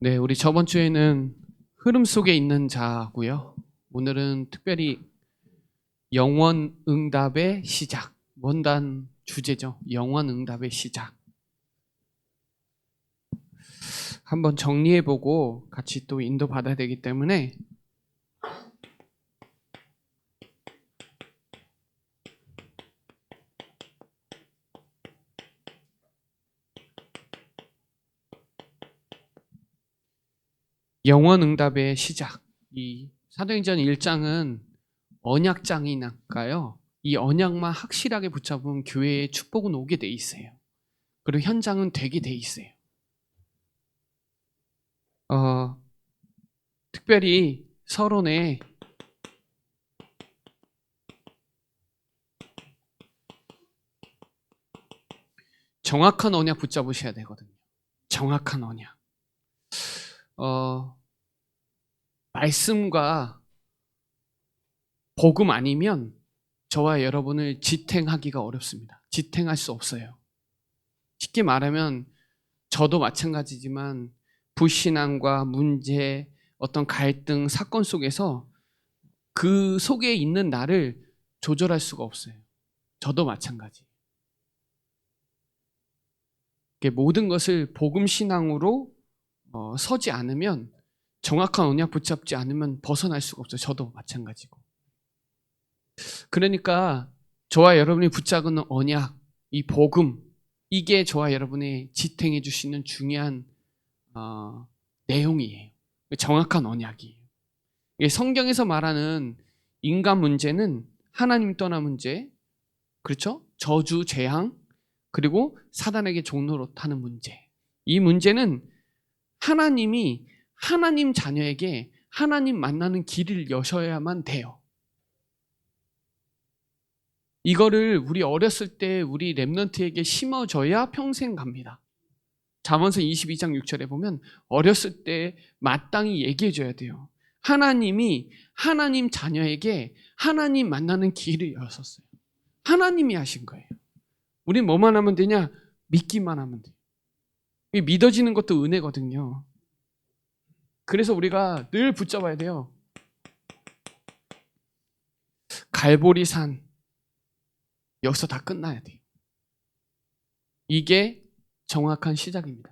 네, 우리 저번 주에는 흐름 속에 있는 자고요. 오늘은 특별히 영원 응답의 시작, 원단 주제죠. 영원 응답의 시작. 한번 정리해보고 같이 또 인도받아야 되기 때문에 영원 응답의 시작. 이 사도행전 1장은 언약장이니까요. 이 언약만 확실하게 붙잡으면 교회에 축복은 오게 돼 있어요. 그리고 현장은 되게 돼 있어요. 특별히 서론에 정확한 언약 붙잡으셔야 되거든요. 정확한 언약. 말씀과 복음 아니면 저와 여러분을 지탱하기가 어렵습니다. 지탱할 수 없어요. 쉽게 말하면 저도 마찬가지지만 불신앙과 문제, 어떤 갈등, 사건 속에서 그 속에 있는 나를 조절할 수가 없어요. 저도 마찬가지. 모든 것을 복음 신앙으로 서지 않으면, 정확한 언약 붙잡지 않으면 벗어날 수가 없어요. 저도 마찬가지고. 그러니까 저와 여러분이 붙잡은 언약, 이 복음, 이게 저와 여러분의 지탱해 주시는 중요한 내용이에요. 정확한 언약이에요. 성경에서 말하는 인간 문제는 하나님 떠난 문제, 그렇죠? 저주, 재앙, 그리고 사단에게 종노릇하는 문제. 이 문제는 하나님이 하나님 자녀에게 하나님 만나는 길을 여셔야만 돼요. 이거를 우리 어렸을 때 우리 랩런트에게 심어줘야 평생 갑니다. 잠언서 22장 6절에 보면 어렸을 때 마땅히 얘기해줘야 돼요. 하나님이 하나님 자녀에게 하나님 만나는 길을 여셨어요. 하나님이 하신 거예요. 우린 뭐만 하면 되냐? 믿기만 하면 돼요. 믿어지는 것도 은혜거든요. 그래서 우리가 늘 붙잡아야 돼요. 갈보리산, 여기서 다 끝나야 돼요. 이게 정확한 시작입니다.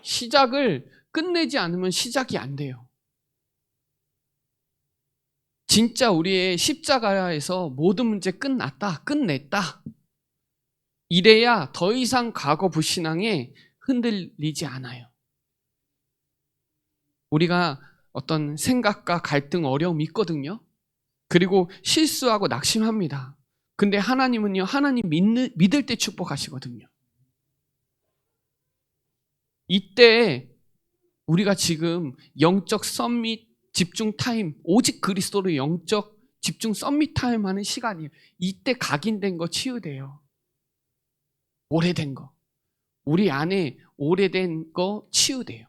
시작을 끝내지 않으면 시작이 안 돼요. 진짜 우리의 십자가에서 모든 문제 끝났다, 끝냈다. 이래야 더 이상 과거 불신앙에 흔들리지 않아요. 우리가 어떤 생각과 갈등, 어려움이 있거든요. 그리고 실수하고 낙심합니다. 근데 하나님은요, 하나님 믿을 때 축복하시거든요. 이때 우리가 지금 영적 썸밋 집중 타임, 오직 그리스도로 영적 집중 썸밋 타임 하는 시간이에요. 이때 각인된 거 치유돼요. 오래된 거. 우리 안에 오래된 거 치유돼요.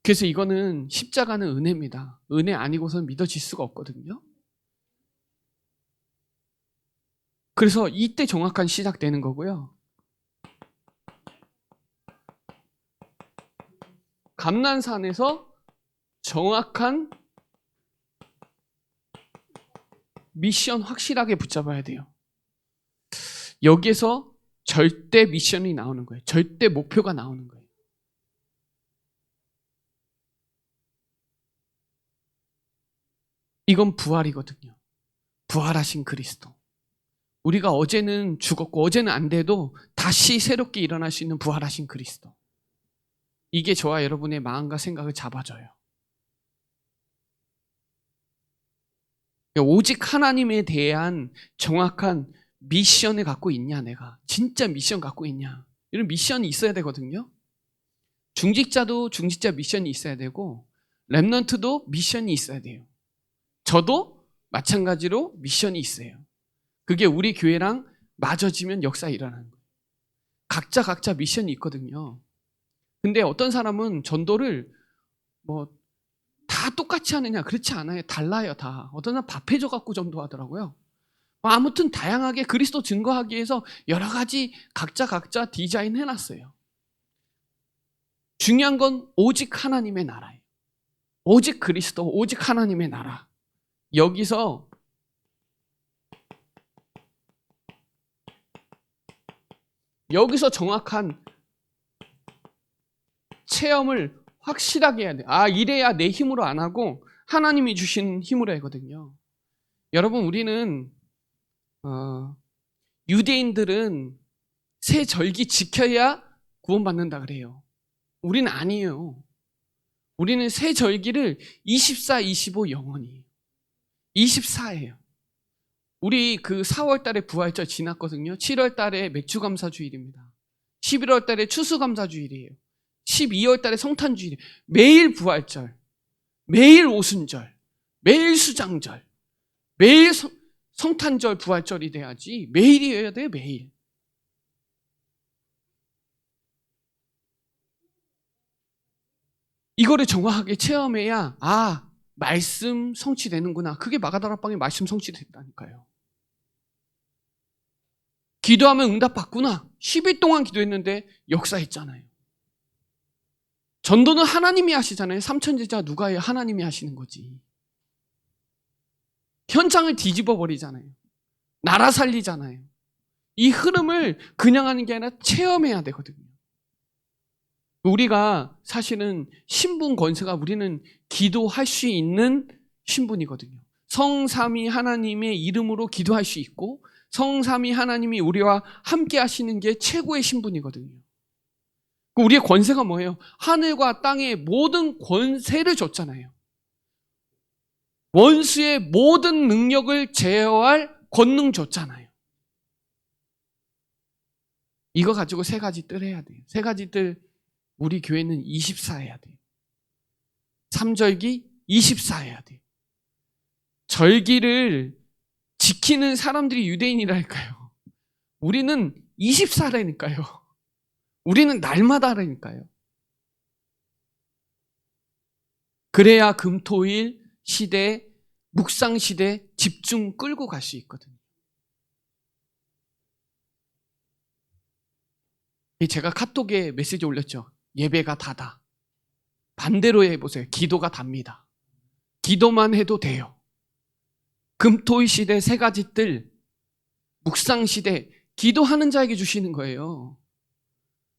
그래서 이거는 십자가는 은혜입니다. 은혜 아니고서는 믿어질 수가 없거든요. 그래서 이때 정확한 시작되는 거고요. 감난산에서 정확한 미션 확실하게 붙잡아야 돼요. 여기에서 절대 미션이 나오는 거예요. 절대 목표가 나오는 거예요. 이건 부활이거든요. 부활하신 그리스도. 우리가 어제는 죽었고 어제는 안 돼도 다시 새롭게 일어날 수 있는 부활하신 그리스도. 이게 저와 여러분의 마음과 생각을 잡아줘요. 오직 하나님에 대한 정확한 미션을 갖고 있냐, 내가 진짜 미션 갖고 있냐, 이런 미션이 있어야 되거든요. 중직자도 중직자 미션이 있어야 되고 랩넌트도 미션이 있어야 돼요. 저도 마찬가지로 미션이 있어요. 그게 우리 교회랑 맞아지면 역사 일어나는 거예요. 각자 미션이 있거든요. 근데 어떤 사람은 전도를 다 똑같이 하느냐? 그렇지 않아요. 달라요, 다. 어떤 사람 밥 해줘 갖고 전도하더라고요. 아무튼 다양하게 그리스도 증거하기 위해서 여러 가지 각자 디자인 해놨어요. 중요한 건 오직 하나님의 나라예요. 오직 그리스도, 오직 하나님의 나라. 여기서 정확한 체험을 확실하게 해야 돼요. 이래야 내 힘으로 안 하고 하나님이 주신 힘으로 하거든요. 여러분, 우리는 유대인들은 새 절기 지켜야 구원받는다 그래요. 우리는 아니에요. 우리는 새 절기를 24, 25 영원히 24예요. 우리 그 4월 달에 부활절 지났거든요. 7월 달에 맥주감사주일입니다. 11월 달에 추수감사주일이에요. 12월 달에 성탄주일이에요. 매일 부활절, 매일 오순절, 매일 수장절, 매일 성탄절 부활절이 돼야지 매일이어야 돼요. 매일. 이거를 정확하게 체험해야 말씀 성취되는구나. 그게 마가다락방에 말씀 성취됐다니까요. 기도하면 응답받구나. 10일 동안 기도했는데 역사했잖아요. 전도는 하나님이 하시잖아요. 삼천제자 누가 해요? 하나님이 하시는 거지. 현장을 뒤집어 버리잖아요. 나라 살리잖아요. 이 흐름을 그냥 하는 게 아니라 체험해야 되거든요. 우리가 사실은 신분 권세가 우리는 기도할 수 있는 신분이거든요. 성삼위 하나님의 이름으로 기도할 수 있고 성삼위 하나님이 우리와 함께 하시는 게 최고의 신분이거든요. 우리의 권세가 뭐예요? 하늘과 땅의 모든 권세를 줬잖아요. 원수의 모든 능력을 제어할 권능 줬잖아요. 이거 가지고 세 가지 뜰 해야 돼요. 세 가지 뜰 우리 교회는 24 해야 돼요. 3절기 24 해야 돼요. 절기를 지키는 사람들이 유대인이라니까요. 우리는 24라니까요. 우리는 날마다 하라니까요. 그래야 금토일 시대, 묵상 시대 집중 끌고 갈 수 있거든요. 제가 카톡에 메시지 올렸죠. 예배가 다다. 반대로 해보세요. 기도가 답니다. 기도만 해도 돼요. 금토일 시대 세 가지 뜰, 묵상 시대 기도하는 자에게 주시는 거예요.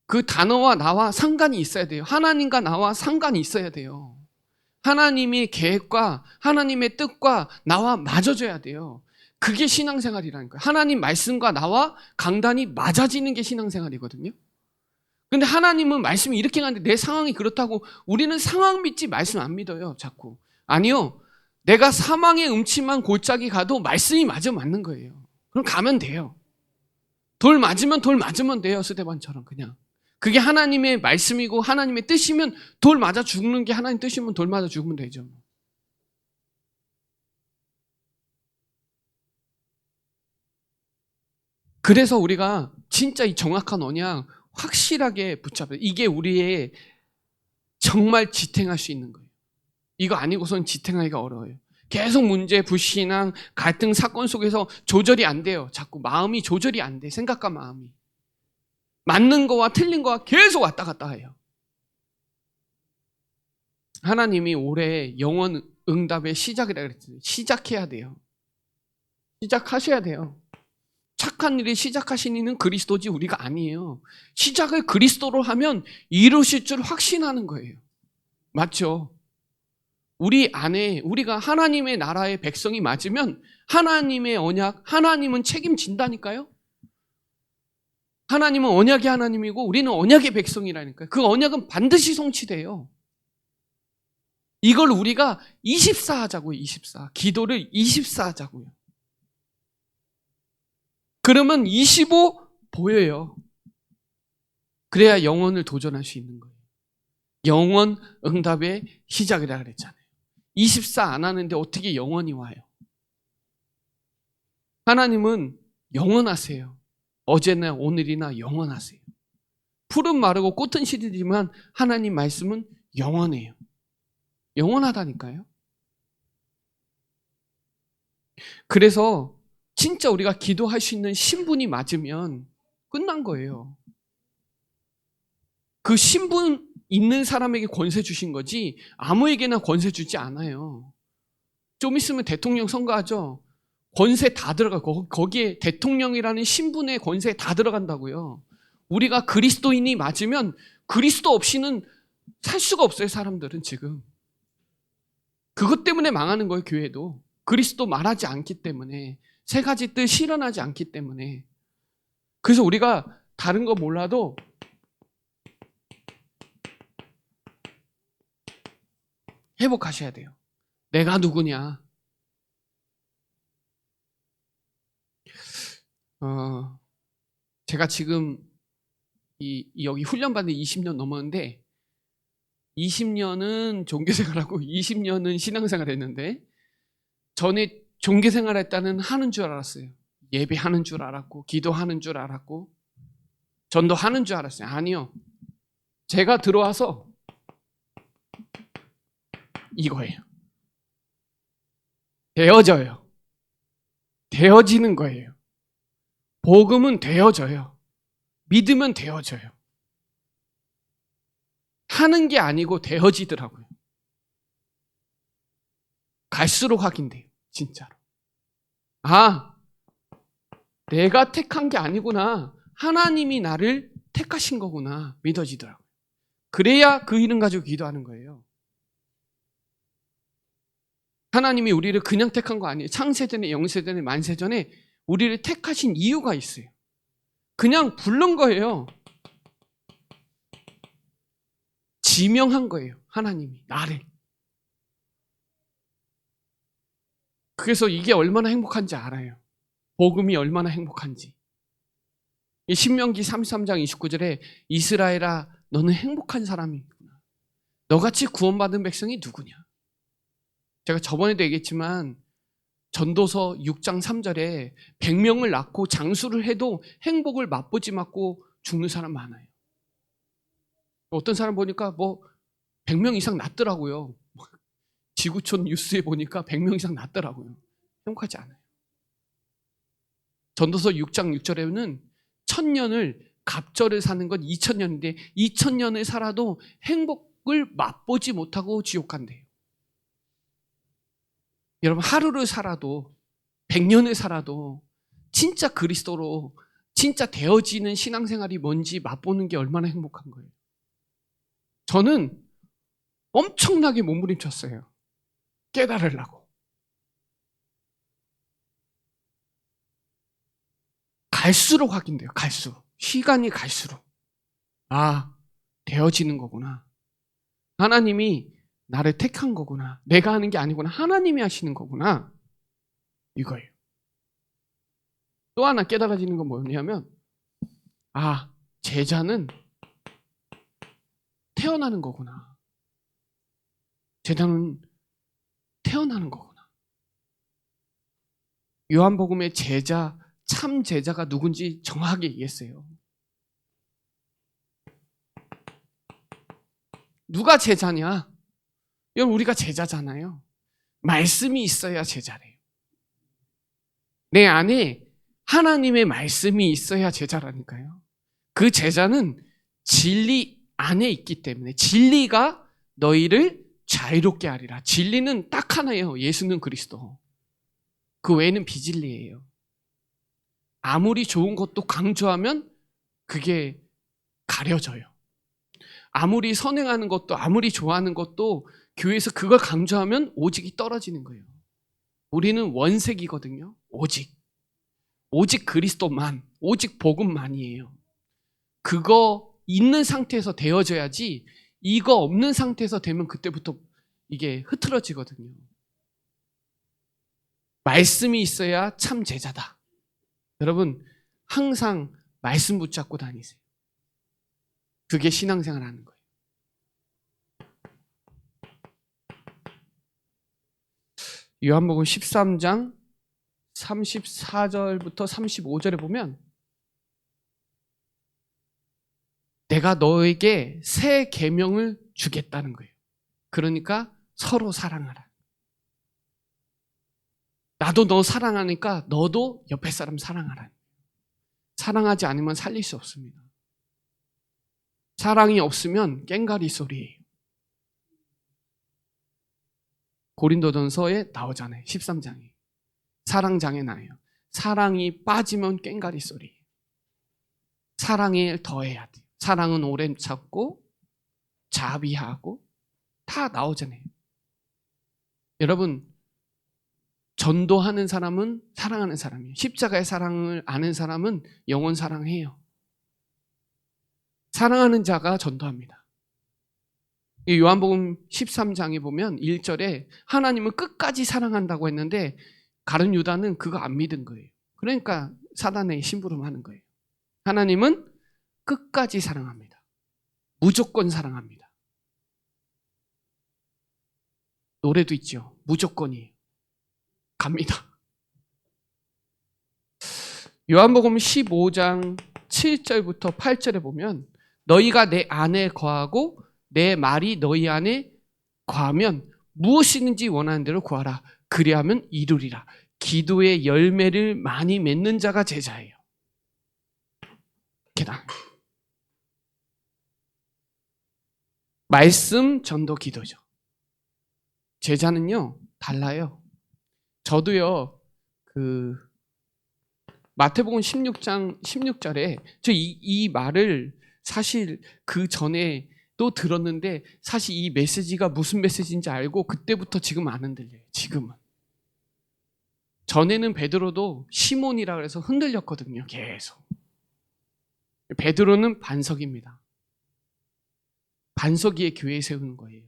그 단어와 나와 상관이 있어야 돼요. 하나님과 나와 상관이 있어야 돼요. 하나님의 계획과 하나님의 뜻과 나와 맞아져야 돼요. 그게 신앙생활이라는 거예요. 하나님 말씀과 나와 강단이 맞아지는 게 신앙생활이거든요. 근데 하나님은 말씀이 이렇게 가는데 내 상황이 그렇다고 우리는 상황 믿지 말씀 안 믿어요. 자꾸. 아니요. 내가 사망의 음침한 골짜기 가도 말씀이 맞으면 맞는 거예요. 그럼 가면 돼요. 돌 맞으면 돼요. 스데반처럼 그냥. 그게 하나님의 말씀이고 하나님의 뜻이면 돌 맞아 죽는 게 하나님 뜻이면 돌 맞아 죽으면 되죠. 그래서 우리가 진짜 이 정확한 언약 확실하게 붙잡아요. 이게 우리의 정말 지탱할 수 있는 거예요. 이거 아니고선 지탱하기가 어려워요. 계속 문제, 불신앙, 갈등, 사건 속에서 조절이 안 돼요. 자꾸 마음이 조절이 안 돼. 생각과 마음이. 맞는 거와 틀린 거와 계속 왔다 갔다 해요. 하나님이 올해 영원 응답의 시작이라 그랬어요. 시작해야 돼요. 시작하셔야 돼요. 착한 일을 시작하신 이는 그리스도지 우리가 아니에요. 시작을 그리스도로 하면 이루실 줄 확신하는 거예요. 맞죠? 우리 안에 우리가 하나님의 나라의 백성이 맞으면 하나님의 언약, 하나님은 책임진다니까요. 하나님은 언약의 하나님이고 우리는 언약의 백성이라니까요. 그 언약은 반드시 성취돼요. 이걸 우리가 24 하자고요. 24. 기도를 24 하자고요. 그러면 25 보여요. 그래야 영원을 도전할 수 있는 거예요. 영원 응답의 시작이라 그랬잖아요. 24 안 하는데 어떻게 영원이 와요? 하나님은 영원하세요. 어제나 오늘이나 영원하세요. 풀은 마르고 꽃은 시들지만 하나님 말씀은 영원해요. 영원하다니까요. 그래서 진짜 우리가 기도할 수 있는 신분이 맞으면 끝난 거예요. 그 신분 있는 사람에게 권세 주신 거지 아무에게나 권세 주지 않아요. 좀 있으면 대통령 선거하죠. 권세 다 들어가고 거기에 대통령이라는 신분의 권세 다 들어간다고요. 우리가 그리스도인이 맞으면 그리스도 없이는 살 수가 없어요. 사람들은 지금. 그것 때문에 망하는 거예요. 교회도. 그리스도 말하지 않기 때문에, 세 가지 뜻 실현하지 않기 때문에. 그래서 우리가 다른 거 몰라도 회복하셔야 돼요. 내가 누구냐? 제가 지금 여기 훈련받은 20년 넘었는데 20년은 종교생활하고 20년은 신앙생활 했는데 전에 종교생활 했다는 하는 줄 알았어요. 예배하는 줄 알았고 기도하는 줄 알았고 전도하는 줄 알았어요. 아니요. 제가 들어와서 이거예요. 되어져요. 되어지는 거예요. 복음은 되어져요. 믿으면 되어져요. 하는 게 아니고 되어지더라고요. 갈수록 확인돼요. 진짜로. 아, 내가 택한 게 아니구나. 하나님이 나를 택하신 거구나. 믿어지더라고요. 그래야 그 이름 가지고 기도하는 거예요. 하나님이 우리를 그냥 택한 거 아니에요. 창세전에, 영세전에, 만세전에 우리를 택하신 이유가 있어요. 그냥 부른 거예요. 지명한 거예요. 하나님이 나를. 그래서 이게 얼마나 행복한지 알아요. 복음이 얼마나 행복한지. 이 신명기 33장 29절에 이스라엘아 너는 행복한 사람이구나. 너같이 구원받은 백성이 누구냐. 제가 저번에도 얘기했지만 전도서 6장 3절에 100명을 낳고 장수를 해도 행복을 맛보지 않고 죽는 사람 많아요. 어떤 사람 보니까 100명 이상 낳더라고요. 지구촌 뉴스에 보니까 100명 이상 낳더라고요. 행복하지 않아요. 전도서 6장 6절에는 1000년을 갑절을 사는 건 2000년인데 2000년을 살아도 행복을 맛보지 못하고 지옥 간대요. 여러분 하루를 살아도 100년을 살아도 진짜 그리스도로 진짜 되어지는 신앙생활이 뭔지 맛보는 게 얼마나 행복한 거예요. 저는 엄청나게 몸부림쳤어요. 깨달으려고. 갈수록 확인돼요. 갈수록. 시간이 갈수록. 아, 되어지는 거구나. 하나님이 나를 택한 거구나. 내가 하는 게 아니구나. 하나님이 하시는 거구나. 이거예요. 또 하나 깨달아지는 건 뭐냐면 아, 제자는 태어나는 거구나. 제자는 태어나는 거구나. 요한복음의 제자, 참 제자가 누군지 정확하게 얘기했어요. 누가 제자냐? 여러분 우리가 제자잖아요. 말씀이 있어야 제자래요. 내 안에 하나님의 말씀이 있어야 제자라니까요. 그 제자는 진리 안에 있기 때문에 진리가 너희를 자유롭게 하리라. 진리는 딱 하나예요. 예수는 그리스도. 그 외에는 비진리예요. 아무리 좋은 것도 강조하면 그게 가려져요. 아무리 선행하는 것도 아무리 좋아하는 것도 교회에서 그걸 강조하면 오직이 떨어지는 거예요. 우리는 원색이거든요. 오직 그리스도만, 오직 복음만이에요. 그거 있는 상태에서 되어져야지 이거 없는 상태에서 되면 그때부터 이게 흐트러지거든요. 말씀이 있어야 참 제자다. 여러분 항상 말씀 붙잡고 다니세요. 그게 신앙생활 하는 거예요. 요한복음 13장 34절부터 35절에 보면 내가 너에게 새 계명을 주겠다는 거예요. 그러니까 서로 사랑하라. 나도 너 사랑하니까 너도 옆에 사람 사랑하라. 사랑하지 않으면 살릴 수 없습니다. 사랑이 없으면 꽹가리 소리예요. 고린도전서에 나오잖아요. 13장에. 사랑장에 나요. 사랑이 빠지면 꽹가리 소리. 사랑에 더해야 돼요. 사랑은 오래 참고 자비하고 다 나오잖아요. 여러분, 전도하는 사람은 사랑하는 사람이에요. 십자가의 사랑을 아는 사람은 영원 사랑해요. 사랑하는 자가 전도합니다. 요한복음 13장에 보면 1절에 하나님은 끝까지 사랑한다고 했는데 가룟 유다는 그거 안 믿은 거예요. 그러니까 사단의 심부름하는 거예요. 하나님은 끝까지 사랑합니다. 무조건 사랑합니다. 노래도 있죠. 무조건이에요. 갑니다. 요한복음 15장 7절부터 8절에 보면 너희가 내 안에 거하고 내 말이 너희 안에 거하면 무엇이든지 원하는 대로 구하라. 그리하면 이루리라. 기도의 열매를 많이 맺는 자가 제자예요. 계단. 말씀, 전도, 기도죠. 제자는요 달라요. 저도요 마태복음 16장 16절에 저 이 말을 사실 그 전에 또 들었는데 사실 이 메시지가 무슨 메시지인지 알고 그때부터 지금 안 흔들려요. 지금은. 전에는 베드로도 시몬이라 그래서 흔들렸거든요. 계속. 베드로는 반석입니다. 반석 위에 교회 세우는 거예요.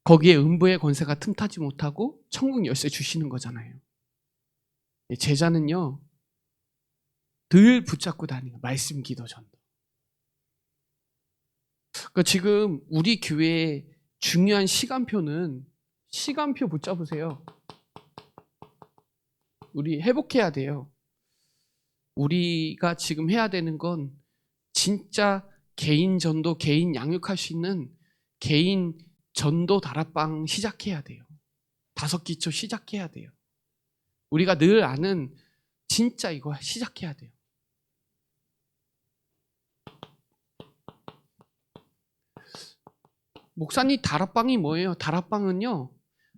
거기에 음부의 권세가 틈타지 못하고 천국 열쇠 주시는 거잖아요. 제자는요 늘 붙잡고 다니는 말씀, 기도, 전도. 그러니까 지금 우리 교회의 중요한 시간표 붙잡으세요. 우리 회복해야 돼요. 우리가 지금 해야 되는 건 진짜 개인 전도, 개인 양육할 수 있는 개인 전도 다락방 시작해야 돼요. 5기초 시작해야 돼요. 우리가 늘 아는 진짜 이거 시작해야 돼요. 목사님, 다락방이 뭐예요? 다락방은요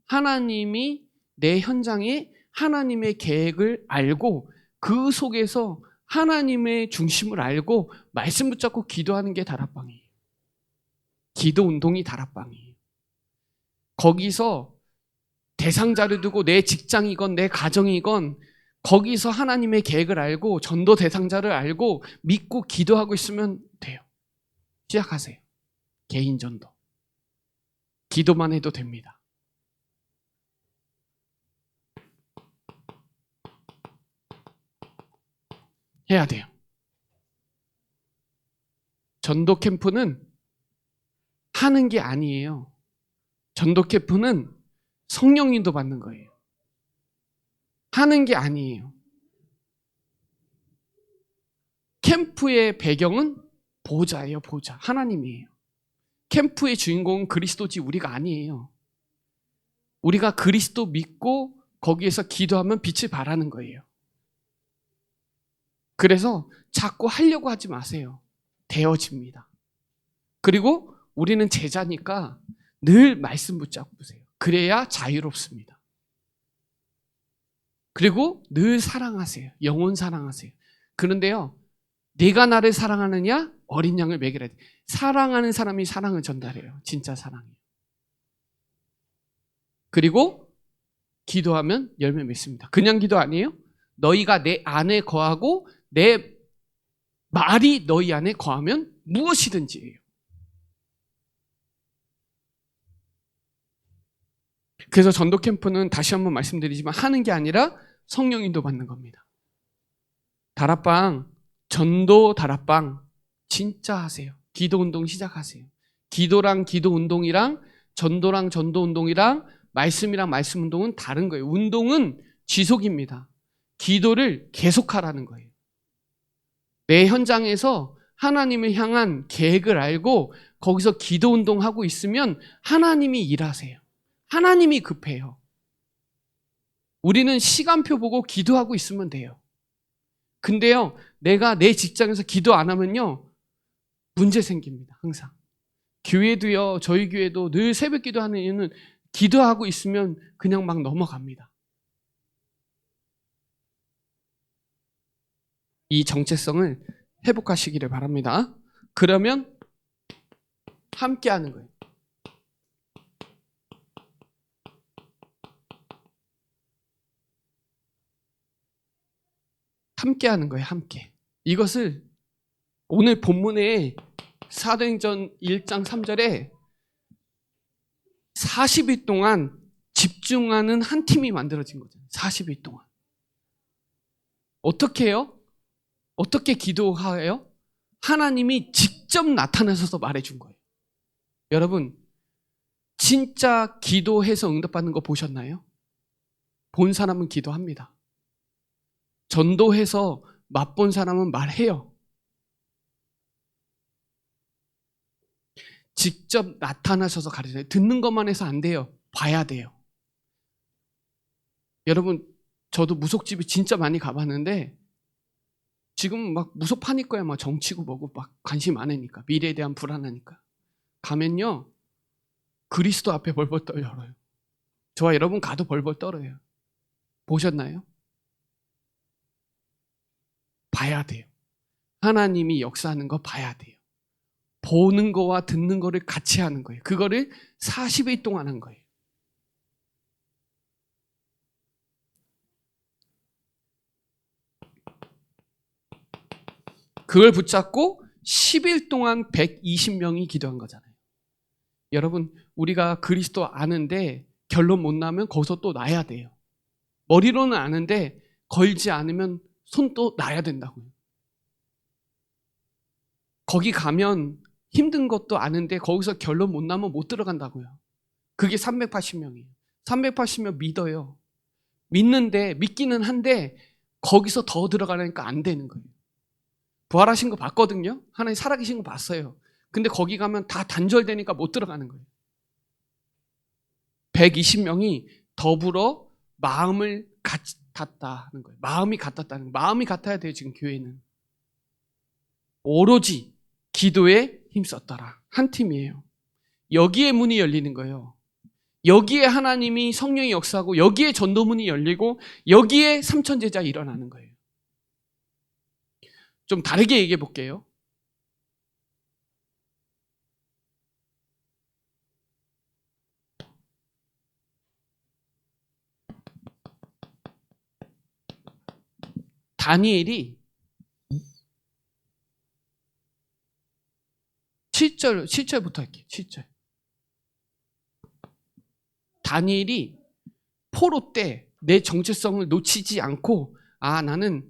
하나님이 내 현장에 하나님의 계획을 알고 그 속에서 하나님의 중심을 알고 말씀 붙잡고 기도하는 게 다락방이에요. 기도 운동이 다락방이에요. 거기서 대상자를 두고 내 직장이건 내 가정이건 거기서 하나님의 계획을 알고 전도 대상자를 알고 믿고 기도하고 있으면 돼요. 시작하세요. 개인 전도. 기도만 해도 됩니다. 해야 돼요. 전도 캠프는 하는 게 아니에요. 전도 캠프는 성령 인도 받는 거예요. 하는 게 아니에요. 캠프의 배경은 보좌예요. 보좌. 하나님이에요. 캠프의 주인공은 그리스도지 우리가 아니에요. 우리가 그리스도 믿고 거기에서 기도하면 빛을 발하는 거예요. 그래서 자꾸 하려고 하지 마세요. 되어집니다. 그리고 우리는 제자니까 늘 말씀 붙잡으세요. 그래야 자유롭습니다. 그리고 늘 사랑하세요. 영혼 사랑하세요. 그런데요, 네가 나를 사랑하느냐? 어린 양을 먹이라. 사랑하는 사람이 사랑을 전달해요. 진짜 사랑이에요. 그리고 기도하면 열매 맺습니다. 그냥 기도 아니에요? 너희가 내 안에 거하고 내 말이 너희 안에 거하면 무엇이든지예요. 그래서 전도 캠프는 다시 한번 말씀드리지만 하는 게 아니라 성령 인도 받는 겁니다. 다락방, 전도 다락방 진짜 하세요. 기도 운동 시작하세요. 기도랑 기도 운동이랑 전도랑 전도 운동이랑 말씀이랑 말씀 운동은 다른 거예요. 운동은 지속입니다. 기도를 계속하라는 거예요. 내 현장에서 하나님을 향한 계획을 알고 거기서 기도 운동하고 있으면 하나님이 일하세요. 하나님이 급해요. 우리는 시간표 보고 기도하고 있으면 돼요. 근데요, 내가 내 직장에서 기도 안 하면요, 문제 생깁니다. 항상. 교회도요, 저희 교회도 늘 새벽 기도하는 이유는 기도하고 있으면 그냥 막 넘어갑니다. 이 정체성을 회복하시기를 바랍니다. 그러면 함께 하는 거예요. 함께 하는 거예요. 함께. 이것을 오늘 본문에 사도행전 1장 3절에 40일 동안 집중하는 한 팀이 만들어진 거죠. 40일 동안. 어떻게 해요? 어떻게 기도해요? 하나님이 직접 나타나셔서 말해준 거예요. 여러분, 진짜 기도해서 응답받는 거 보셨나요? 본 사람은 기도합니다. 전도해서 맛본 사람은 말해요. 직접 나타나셔서 가르쳐요. 듣는 것만 해서 안 돼요. 봐야 돼요. 여러분, 저도 무속집이 진짜 많이 가봤는데 지금 막 무속파니까야 막 정치고 뭐고 막 관심 많으니까, 미래에 대한 불안하니까. 가면요, 그리스도 앞에 벌벌 떨어요. 저와 여러분 가도 벌벌 떨어요. 보셨나요? 봐야 돼요. 하나님이 역사하는 거 봐야 돼요. 보는 거와 듣는 거를 같이 하는 거예요. 그거를 40일 동안 한 거예요. 그걸 붙잡고 10일 동안 120명이 기도한 거잖아요. 여러분, 우리가 그리스도 아는데 결론 못 나면 거기서 또 놔야 돼요. 머리로는 아는데 걸지 않으면 손 또 놔야 된다고요. 거기 가면 힘든 것도 아는데 거기서 결론 못 나면 못 들어간다고요. 그게 380명이에요. 380명 믿어요. 믿는데, 믿기는 한데 거기서 더 들어가려니까 안 되는 거예요. 부활하신 거 봤거든요. 하나님 살아계신 거 봤어요. 근데 거기 가면 다 단절되니까 못 들어가는 거예요. 120명이 더불어 마음을 같았다는 거예요. 마음이 같았다는 거예요. 마음이 같아야 돼요. 지금 교회는. 오로지 기도에 힘썼더라. 한 팀이에요. 여기에 문이 열리는 거예요. 여기에 하나님이 성령이 역사하고 여기에 전도문이 열리고 여기에 삼천제자 일어나는 거예요. 좀 다르게 얘기해 볼게요. 다니엘이 7절부터 할게요. 7절. 다니엘이 포로 때 내 정체성을 놓치지 않고, 아, 나는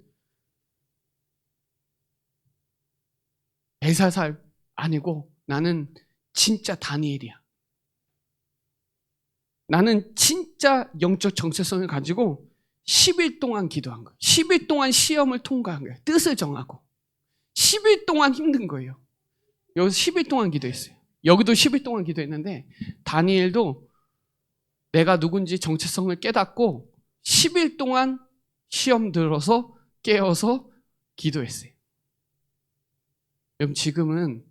벨사살 아니고 나는 진짜 다니엘이야. 나는 진짜 영적 정체성을 가지고 10일 동안 기도한 거예요. 10일 동안 시험을 통과한 거예요. 뜻을 정하고. 10일 동안 힘든 거예요. 여기서 10일 동안 기도했어요. 여기도 10일 동안 기도했는데 다니엘도 내가 누군지 정체성을 깨닫고 10일 동안 시험 들어서 깨어서 기도했어요. 여러분, 지금은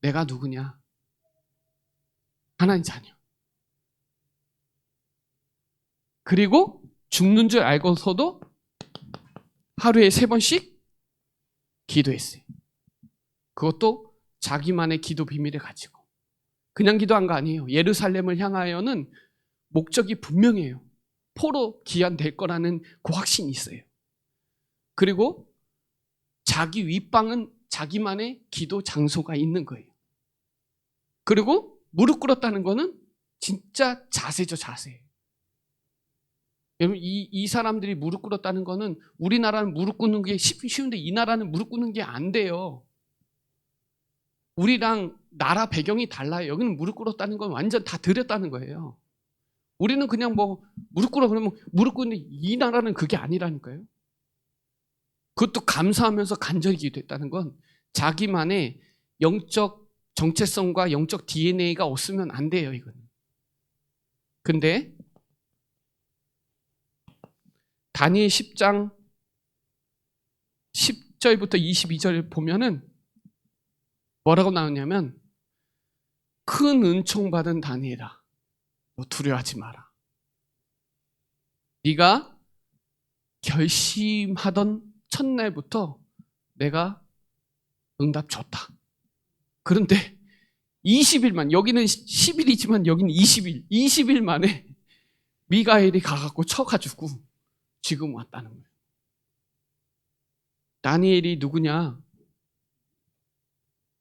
내가 누구냐? 하나님 자녀. 그리고 죽는 줄 알고서도 하루에 3번씩 기도했어요. 그것도 자기만의 기도 비밀을 가지고. 그냥 기도한 거 아니에요. 예루살렘을 향하여는 목적이 분명해요. 포로 귀환될 거라는 그 확신이 있어요. 그리고 자기 윗방은 자기만의 기도 장소가 있는 거예요. 그리고 무릎 꿇었다는 거는 진짜 자세죠, 자세. 여러분, 이 사람들이 무릎 꿇었다는 거는 우리나라는 무릎 꿇는 게 쉬운데 이 나라는 무릎 꿇는 게 안 돼요. 우리랑 나라 배경이 달라요. 여기는 무릎 꿇었다는 건 완전 다 드렸다는 거예요. 우리는 그냥 뭐 무릎 꿇어 그러면 무릎 꿇는데 이 나라는 그게 아니라니까요. 그것도 감사하면서 간절히 기도했다는 건 자기만의 영적 정체성과 영적 DNA가 없으면 안 돼요, 이거는. 근데 다니엘 10장 10절부터 22절 보면은 뭐라고 나오냐면 큰 은총 받은 다니엘아, 너 두려워하지 마라. 네가 결심하던 첫날부터 내가 응답 줬다. 그런데 20일만, 여기는 10일이지만 여기는 20일 만에 미가엘이 가갖고 쳐가지고 지금 왔다는 거예요. 다니엘이 누구냐?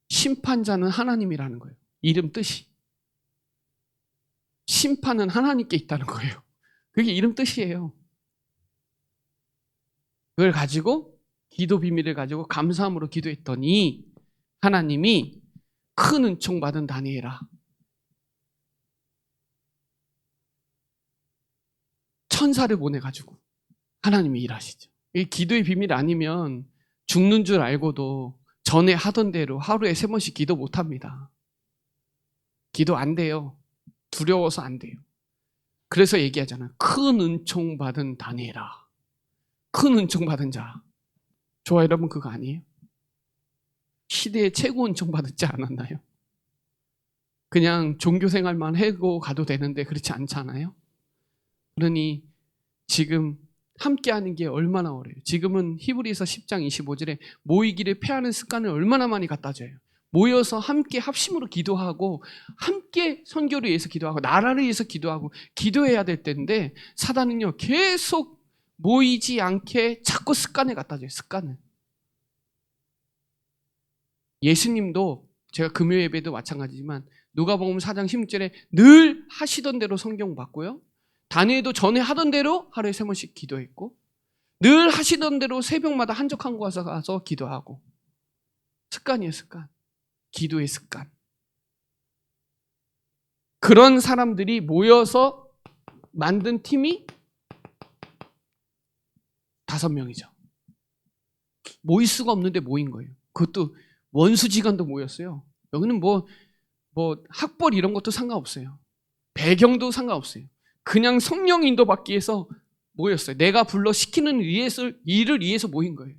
심판자는 하나님이라는 거예요. 이름 뜻이. 심판은 하나님께 있다는 거예요. 그게 이름 뜻이에요. 그걸 가지고 기도 비밀을 가지고 감사함으로 기도했더니 하나님이 큰 은총 받은 다니엘아, 천사를 보내가지고 하나님이 일하시죠. 이 기도의 비밀 아니면 죽는 줄 알고도 전에 하던 대로 하루에 3번씩 기도 못합니다. 기도 안 돼요. 두려워서 안 돼요. 그래서 얘기하잖아요. 큰 은총 받은 다니엘아, 큰 은총 받은 자. 좋아, 여러분, 그거 아니에요? 시대의 최고 은총 받지 않았나요? 그냥 종교생활만 하고 가도 되는데 그렇지 않잖아요? 그러니 지금 함께하는 게 얼마나 어려워요. 지금은 히브리서 10장 25절에 모이기를 패하는 습관을 얼마나 많이 갖다 줘요. 모여서 함께 합심으로 기도하고 함께 선교를 위해서 기도하고 나라를 위해서 기도하고 기도해야 될 때인데 사단은요 계속 모이지 않게 자꾸 습관을 갖다 줘요. 습관을. 예수님도 제가 금요 예배도 마찬가지지만 누가복음 4장 16절에 늘 하시던 대로 성경 받고요. 다니엘도 전에 하던 대로 하루에 3번씩 기도했고 늘 하시던 대로 새벽마다 한적한 곳에 가서 기도하고 습관이에요. 습관. 기도의 습관. 그런 사람들이 모여서 만든 팀이 5명이죠. 모일 수가 없는데 모인 거예요. 그것도 원수지간도 모였어요. 여기는 뭐 학벌 이런 것도 상관없어요. 배경도 상관없어요. 그냥 성령 인도 받기 위해서 모였어요. 내가 불러 시키는 일을 위해서 모인 거예요.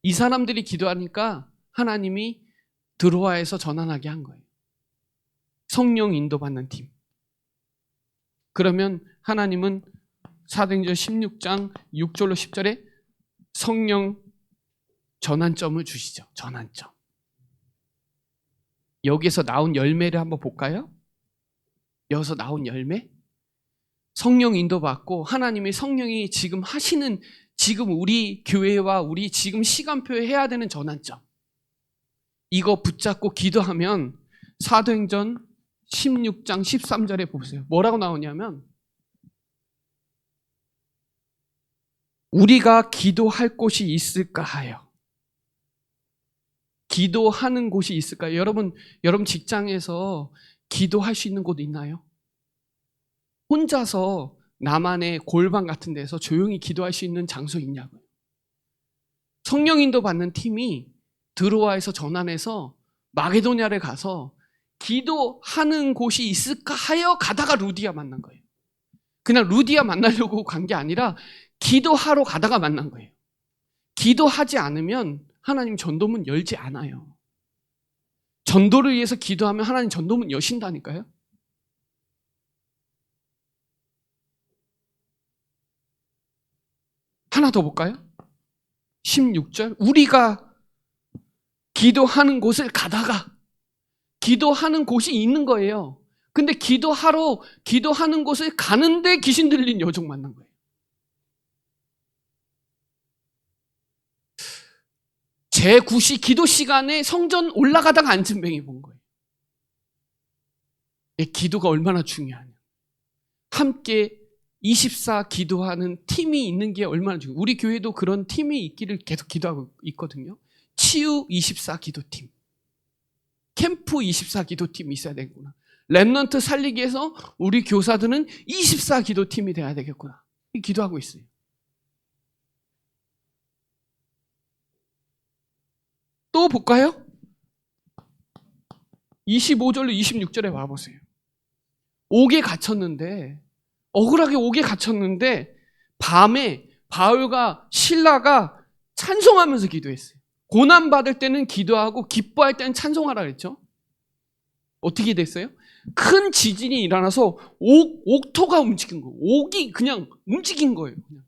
이 사람들이 기도하니까 하나님이 드로아에서 전환하게 한 거예요. 성령 인도받는 팀. 그러면 하나님은 사도행전 16장 6절로 10절에 성령 전환점을 주시죠. 전환점. 여기서 나온 열매를 한번 볼까요? 여기서 나온 열매? 성령 인도받고 하나님의 성령이 지금 하시는 지금 우리 교회와 우리 지금 시간표에 해야 되는 전환점. 이거 붙잡고 기도하면 사도행전 16장 13절에 보세요. 뭐라고 나오냐면 우리가 기도할 곳이 있을까 하여. 기도하는 곳이 있을까요? 여러분 직장에서 기도할 수 있는 곳 있나요? 혼자서 나만의 골방 같은 데서 조용히 기도할 수 있는 장소 있냐고요. 성령 인도 받는 팀이 드로아에서 전환해서 마게도냐를 가서 기도하는 곳이 있을까 하여 가다가 루디아 만난 거예요. 그냥 루디아 만나려고 간 게 아니라 기도하러 가다가 만난 거예요. 기도하지 않으면 하나님 전도문 열지 않아요. 전도를 위해서 기도하면 하나님 전도문 여신다니까요. 하나 더 볼까요? 16절. 우리가 기도하는 곳을 가다가 기도하는 곳이 있는 거예요. 근데 기도하는 곳을 가는데 귀신 들린 여종 만난 거예요. 제9시 기도 시간에 성전 올라가다가 안진뱅이 본 거예요. 기도가 얼마나 중요하냐. 함께 24 기도하는 팀이 있는 게 얼마나 중요해요. 우리 교회도 그런 팀이 있기를 계속 기도하고 있거든요. 치유 24 기도팀, 캠프 24 기도팀이 있어야 되겠구나. 렘넌트 살리기 위해서 우리 교사들은 24 기도팀이 돼야 되겠구나. 기도하고 있어요. 또 볼까요? 25절로 26절에 와보세요. 옥에 갇혔는데, 억울하게 옥에 갇혔는데 밤에 바울과 실라가 찬송하면서 기도했어요. 고난받을 때는 기도하고 기뻐할 때는 찬송하라 그랬죠. 어떻게 됐어요? 큰 지진이 일어나서 옥토가 움직인 거예요. 옥이 그냥 움직인 거예요. 그냥.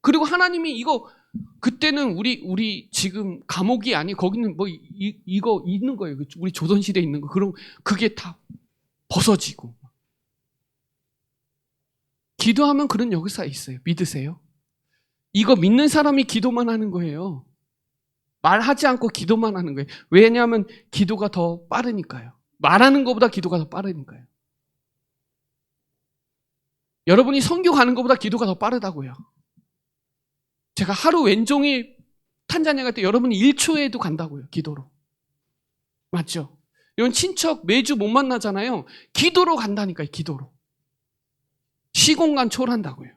그리고 하나님이 이거 그때는 우리 지금 감옥이 아니 거기는 뭐 이거 있는 거예요. 우리 조선시대에 있는 거. 그럼 그게 다 벗어지고. 기도하면 그런 역사 있어요. 믿으세요? 이거 믿는 사람이 기도만 하는 거예요. 말하지 않고 기도만 하는 거예요. 왜냐하면 기도가 더 빠르니까요. 말하는 것보다 기도가 더 빠르니까요. 여러분이 선교 가는 것보다 기도가 더 빠르다고요. 제가 하루 왼종일 탄자니아 갈 때 여러분이 1초에도 간다고요. 기도로. 맞죠? 이런 친척 매주 못 만나잖아요. 기도로 간다니까요. 기도로. 시공간 초월한다고요.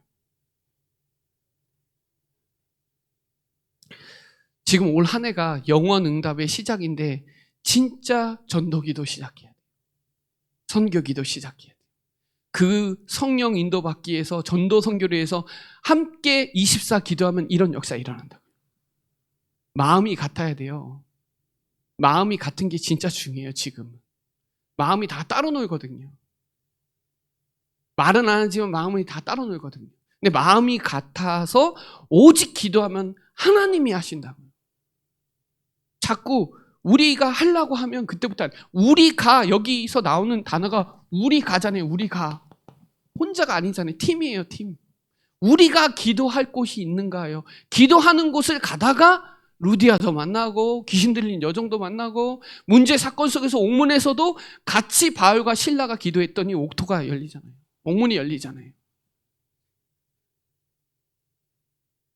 지금 올 한 해가 영원 응답의 시작인데 진짜 전도기도 시작해야 돼요. 선교기도 시작해야 돼요. 그 성령 인도받기 위해서 전도 선교를 위해서 함께 24 기도하면 이런 역사 일어난다고요. 마음이 같아야 돼요. 마음이 같은 게 진짜 중요해요. 지금 마음이 다 따로 놀거든요. 말은 안 하지만 마음이 다 따로 놀거든요. 근데 마음이 같아서 오직 기도하면 하나님이 하신다고요. 자꾸 우리가 하려고 하면 그때부터 우리가 여기서 나오는 단어가 우리가잖아요. 우리가 혼자가 아니잖아요. 팀이에요. 팀. 우리가 기도할 곳이 있는가요? 기도하는 곳을 가다가 루디아도 만나고 귀신 들린 여종도 만나고 문제 사건 속에서 옥문에서도 같이 바울과 실라가 기도했더니 옥토가 열리잖아요. 옥문이 열리잖아요.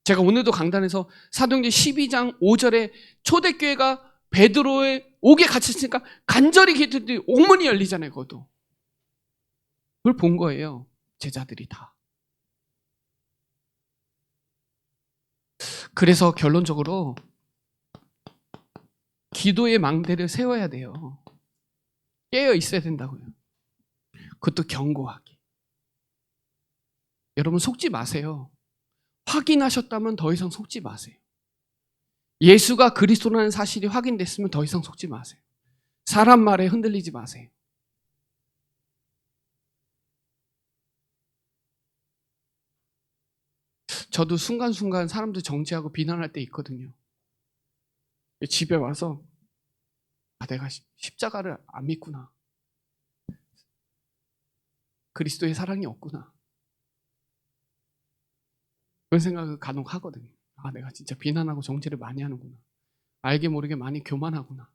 제가 오늘도 강단에서 사도행전 12장 5절에 초대교회가 베드로의 옥에 갇혔으니까 간절히 기도했더니 옥문이 열리잖아요. 그것도. 그걸 본 거예요. 제자들이 다. 그래서 결론적으로 기도의 망대를 세워야 돼요. 깨어 있어야 된다고요. 그것도 견고하게. 여러분 속지 마세요. 확인하셨다면 더 이상 속지 마세요. 예수가 그리스도라는 사실이 확인됐으면 더 이상 속지 마세요. 사람 말에 흔들리지 마세요. 저도 순간순간 사람들 정죄하고 비난할 때 있거든요. 집에 와서 내가 십자가를 안 믿구나. 그리스도의 사랑이 없구나. 그런 생각을 간혹 하거든요. 내가 진짜 비난하고 정죄를 많이 하는구나. 알게 모르게 많이 교만하구나.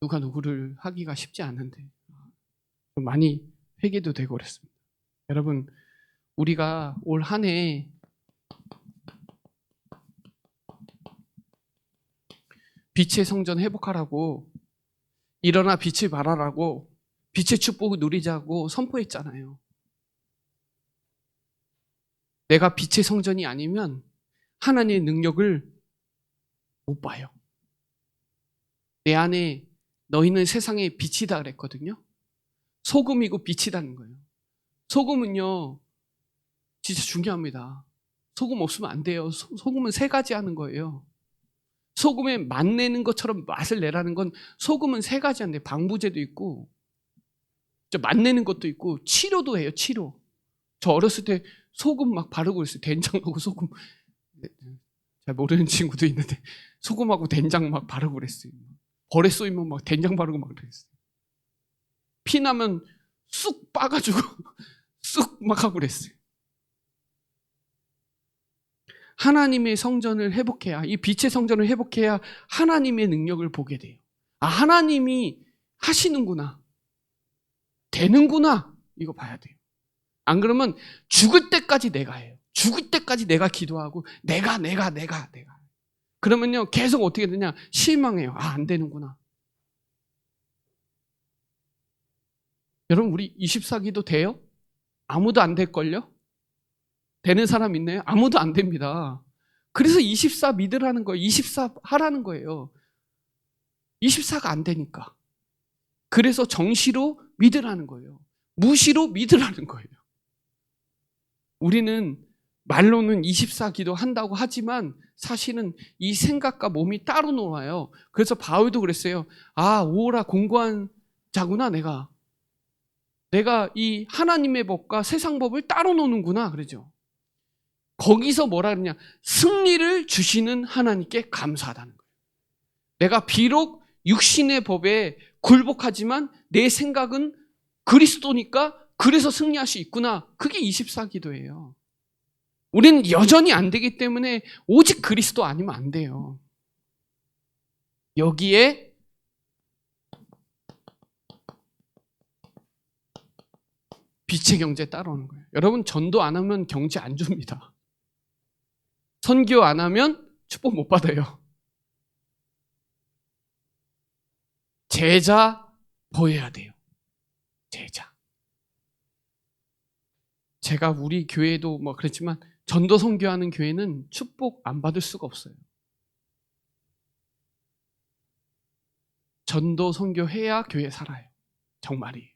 누가 누구를 하기가 쉽지 않은데 많이 회개도 되고 그랬습니다. 여러분 우리가 올 한 해 빛의 성전 회복하라고 일어나 빛을 발하라고 빛의 축복을 누리자고 선포했잖아요. 내가 빛의 성전이 아니면 하나님의 능력을 못 봐요. 내 안에 너희는 세상의 빛이다 그랬거든요. 소금이고 빛이라는 거예요. 소금은요 진짜 중요합니다. 소금 없으면 안 돼요. 소금은 세 가지 하는 거예요. 소금에 맛내는 것처럼 맛을 내라는 건 소금은 세 가지 하는데 방부제도 있고 맛내는 것도 있고 치료도 해요. 치료. 저 어렸을 때 소금 막 바르고 있어요. 된장하고 소금. 잘 모르는 친구도 있는데 소금하고 된장 막 바르고 그랬어요. 벌에 쏘이면 막 된장 바르고 막 그랬어요. 피 나면 쑥 빠가지고 쑥 막 하고 그랬어요. 하나님의 성전을 회복해야, 이 빛의 성전을 회복해야 하나님의 능력을 보게 돼요. 하나님이 하시는구나. 되는구나. 이거 봐야 돼요. 안 그러면 죽을 때까지 내가 해요. 죽을 때까지 내가 기도하고 내가. 그러면요 계속 어떻게 되냐? 실망해요. 안 되는구나. 여러분 우리 24기도 돼요? 아무도 안 될걸요? 되는 사람 있나요? 아무도 안 됩니다. 그래서 24 믿으라는 거예요. 24 하라는 거예요. 24가 안 되니까. 그래서 정시로 믿으라는 거예요. 무시로 믿으라는 거예요. 우리는 말로는 24기도 한다고 하지만 사실은 이 생각과 몸이 따로 놀아요. 그래서 바울도 그랬어요. 오라 공고한 자구나 내가 이 하나님의 법과 세상 법을 따로 노는구나 그러죠. 거기서 뭐라 그러냐, 승리를 주시는 하나님께 감사하다는 거예요. 내가 비록 육신의 법에 굴복하지만 내 생각은 그리스도니까 그래서 승리할 수 있구나. 그게 24기도예요. 우리는 여전히 안 되기 때문에 오직 그리스도 아니면 안 돼요. 여기에 빛의 경제 따라오는 거예요. 여러분, 전도 안 하면 경제 안 줍니다. 선교 안 하면 축복 못 받아요. 제자 보여야 돼요. 제자. 제가 우리 교회도 그렇지만 전도 선교하는 교회는 축복 안 받을 수가 없어요. 전도 선교해야 교회 살아요. 정말이에요.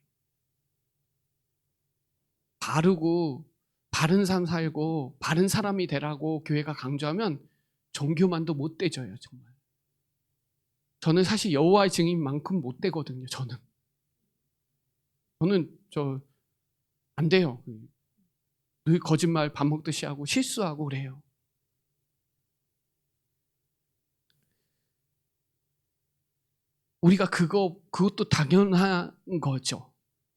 바른 삶 살고 바른 사람이 되라고 교회가 강조하면 종교만도 못 되져요. 정말. 저는 사실 여호와의 증인만큼 못 되거든요. 저는 안 돼요. 늘 거짓말 밥 먹듯이 하고 실수하고 그래요. 우리가 그것도 당연한 거죠.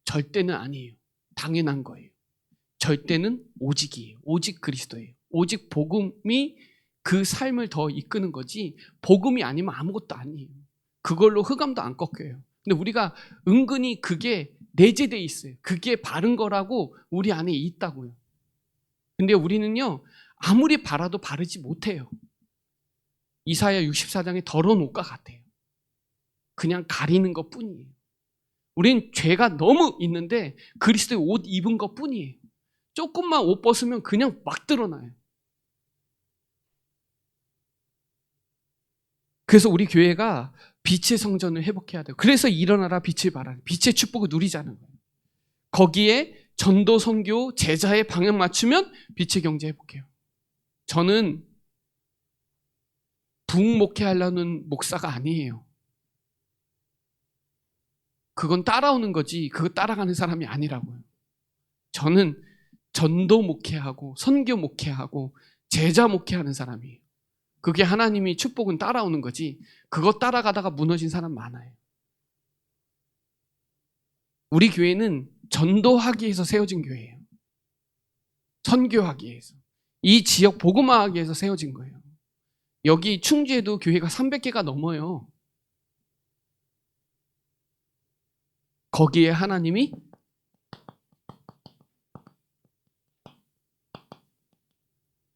절대는 아니에요. 당연한 거예요. 절대는 오직이에요. 오직 그리스도예요. 오직 복음이 그 삶을 더 이끄는 거지, 복음이 아니면 아무것도 아니에요. 그걸로 흑암도 안 꺾여요. 근데 우리가 은근히 그게 내재되어 있어요. 그게 바른 거라고 우리 안에 있다고요. 근데 우리는요, 아무리 바라도 바르지 못해요. 이사야 64장의 더러운 옷과 같아요. 그냥 가리는 것 뿐이에요. 우린 죄가 너무 있는데 그리스도의 옷 입은 것 뿐이에요. 조금만 옷 벗으면 그냥 막 드러나요. 그래서 우리 교회가 빛의 성전을 회복해야 돼요. 그래서 일어나라 빛을 발하라, 빛의 축복을 누리자는 거예요. 거기에 전도, 선교, 제자의 방향 맞추면 빛의 경제 회복해요. 저는 부흥 목회하려는 목사가 아니에요. 그건 따라오는 거지 그거 따라가는 사람이 아니라고요. 저는 전도 목회하고 선교 목회하고 제자 목회하는 사람이에요. 그게 하나님이 축복은 따라오는 거지 그거 따라가다가 무너진 사람 많아요. 우리 교회는 전도하기 위해서 세워진 교회예요. 선교하기 위해서. 이 지역 복음화하기 위해서 세워진 거예요. 여기 충주에도 교회가 300개가 넘어요. 거기에 하나님이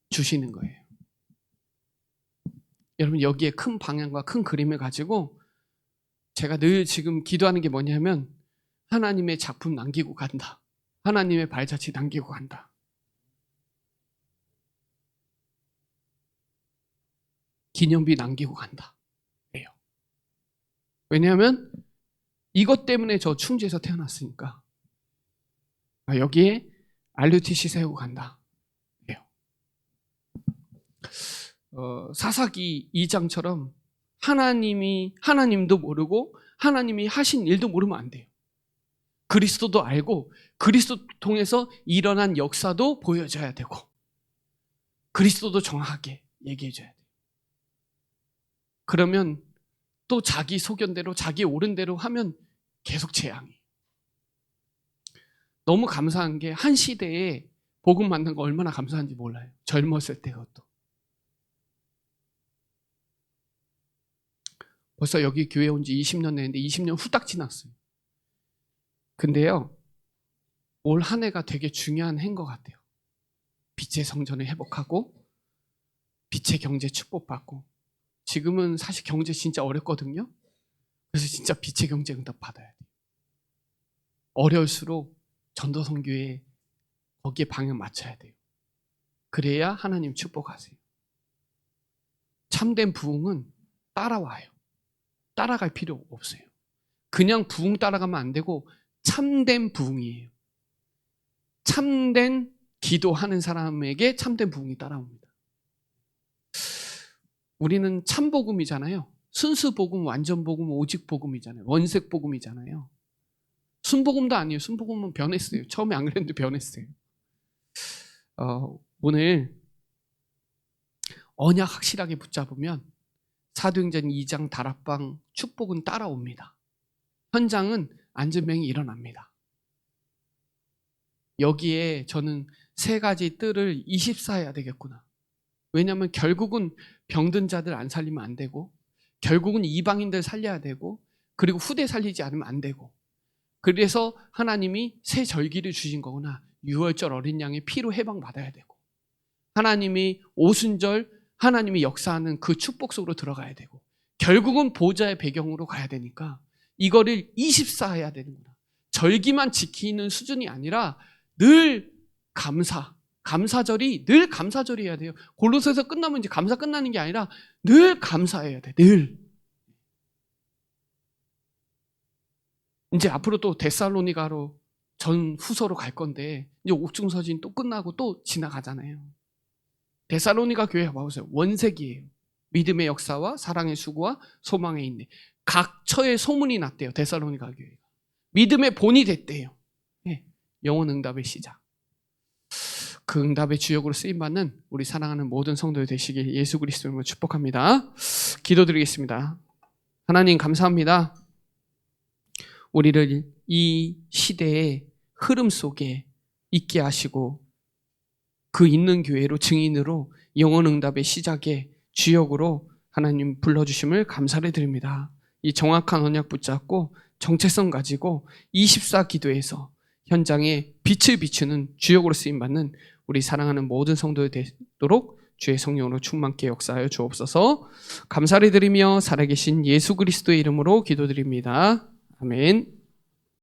주시는 거예요. 여러분, 여기에 큰 방향과 큰 그림을 가지고 제가 늘 지금 기도하는 게 뭐냐면 하나님의 작품 남기고 간다. 하나님의 발자취 남기고 간다. 기념비 남기고 간다. 왜냐하면 이것 때문에 저 충주에서 태어났으니까. 여기에 RUTC 세우고 간다. 사사기 2장처럼 하나님도 모르고 하나님이 하신 일도 모르면 안 돼요. 그리스도도 알고 그리스도 통해서 일어난 역사도 보여줘야 되고 그리스도도 정확하게 얘기해줘야 돼요. 그러면 또 자기 소견대로 자기 옳은 대로 하면 계속 재앙이. 너무 감사한 게 한 시대에 복음 만난 거 얼마나 감사한지 몰라요. 젊었을 때 그것도. 벌써 여기 교회 온 지 20년 됐는데 20년 후딱 지났어요. 근데요, 올 한 해가 되게 중요한 해인 것 같아요. 빛의 성전을 회복하고 빛의 경제 축복받고. 지금은 사실 경제 진짜 어렵거든요. 그래서 진짜 빛의 경제 응답 받아야 돼요. 어려울수록 전도 선교에 거기에 방향 맞춰야 돼요. 그래야 하나님 축복하세요. 참된 부흥은 따라와요. 따라갈 필요 없어요. 그냥 부흥 따라가면 안 되고 참된 부흥이에요. 참된 기도하는 사람에게 참된 부흥이 따라옵니다. 우리는 참복음이잖아요. 순수복음, 완전복음, 오직복음이잖아요. 원색복음이잖아요. 순복음도 아니에요. 순복음은 변했어요. 처음에 안 그랬는데 변했어요. 오늘 언약 확실하게 붙잡으면 사도행전 2장 다락방 축복은 따라옵니다. 현장은 안전병이 일어납니다. 여기에 저는 세 가지 뜰을 24해야 되겠구나. 왜냐하면 결국은 병든 자들 안 살리면 안 되고, 결국은 이방인들 살려야 되고, 그리고 후대 살리지 않으면 안 되고, 그래서 하나님이 새 절기를 주신 거구나. 6월절 어린 양의 피로 해방받아야 되고, 하나님이 오순절 하나님이 역사하는 그 축복 속으로 들어가야 되고, 결국은 보좌의 배경으로 가야 되니까 이거를 24해야 되는구나. 절기만 지키는 수준이 아니라 늘 감사절이 늘 감사절이 해야 돼요. 골로새서 끝나면 이제 감사 끝나는 게 아니라 늘 감사해야 돼. 늘. 이제 앞으로 또 데살로니가로 전 후서로 갈 건데 이제 옥중서진 또 끝나고 또 지나가잖아요. 데살로니가 교회 봐보세요. 원색이에요. 믿음의 역사와 사랑의 수고와 소망의 인내. 각처에 소문이 났대요. 데살로니가 교회가. 믿음의 본이 됐대요. 네. 영혼 응답의 시작. 그 응답의 주역으로 쓰임받는 우리 사랑하는 모든 성도들 되시길 예수 그리스도로 축복합니다. 기도드리겠습니다. 하나님 감사합니다. 우리를 이 시대의 흐름 속에 있게 하시고 그 있는 교회로 증인으로 영혼 응답의 시작에 주역으로 하나님 불러주심을 감사를 드립니다. 이 정확한 언약 붙잡고 정체성 가지고 24 기도에서 현장에 빛을 비추는 주역으로 쓰임받는 우리 사랑하는 모든 성도들 되도록 주의 성령으로 충만케 역사하여 주옵소서. 감사를 드리며 살아계신 예수 그리스도의 이름으로 기도드립니다. 아멘.